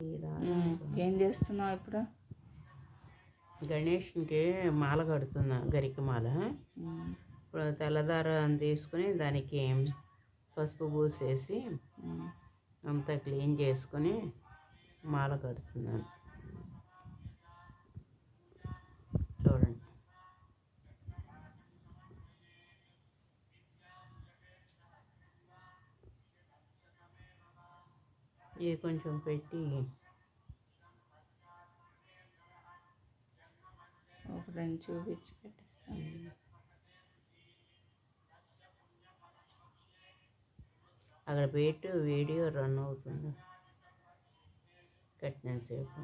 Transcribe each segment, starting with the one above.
ఏం చేస్తున్నావు ఇప్పుడు? గణేష్కి మాల కడుతున్నా, గరికి మాల. ఇప్పుడు తెల్లదారం తీసుకుని దానికి పసుపు పూసేసి అంతా క్లీన్ చేసుకుని మాల కడుతున్నాను. చూడండి, ఇది కొంచెం పెట్టి ఒక రెండు చూపించి పెట్టేస్తాను. అక్కడ పెట్టి వీడియో రన్ అవుతుంది కట్టినంతసేపు.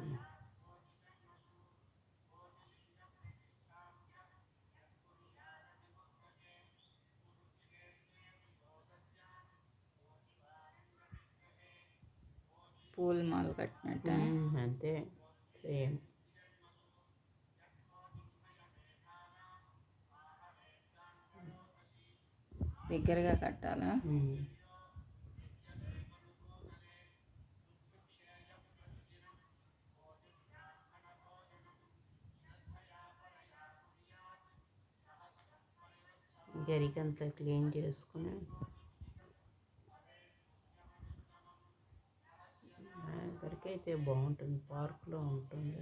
పూల మాల కట్టినట్ట అంతే, సేమ్. దగ్గరగా కట్టాలా? గరికంతా క్లీన్ చేసుకుని గరికైతే బాగుంటుంది, పార్కులో ఉంటుంది.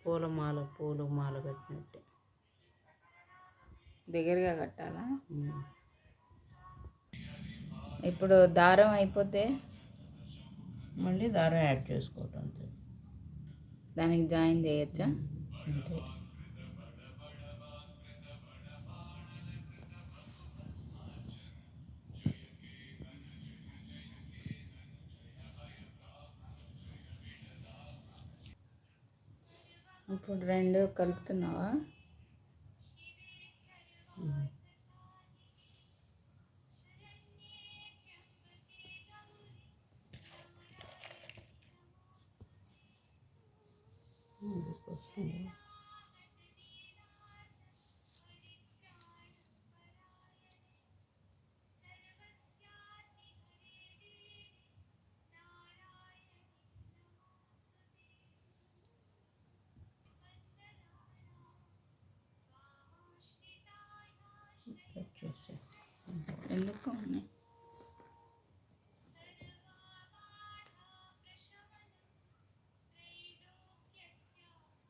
పూల మాల కట్టినట్టే దగ్గరగా కట్టాలా? ఇప్పుడు దారం అయిపోతే మళ్ళీ దారం యాడ్ చేసుకోవటం అంతే. దానికి జాయిన్ చేయొచ్చా? అంతే. ఇప్పుడు రెండు కలుపుతున్నావా? వస్తుంది. ఎందుకు ఉన్నాయి?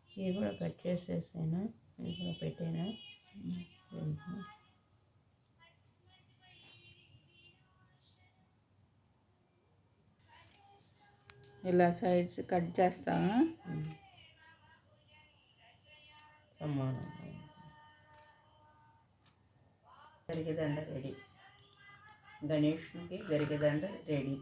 ఇది కూడా కట్ చేసేసాను, ఇంట్లో పెట్టాను. ఇలా సైడ్స్ కట్ చేస్తావా? సమానం. గరికెదండ రెడీ. గణేష్కి గరికెదండ రెడీ.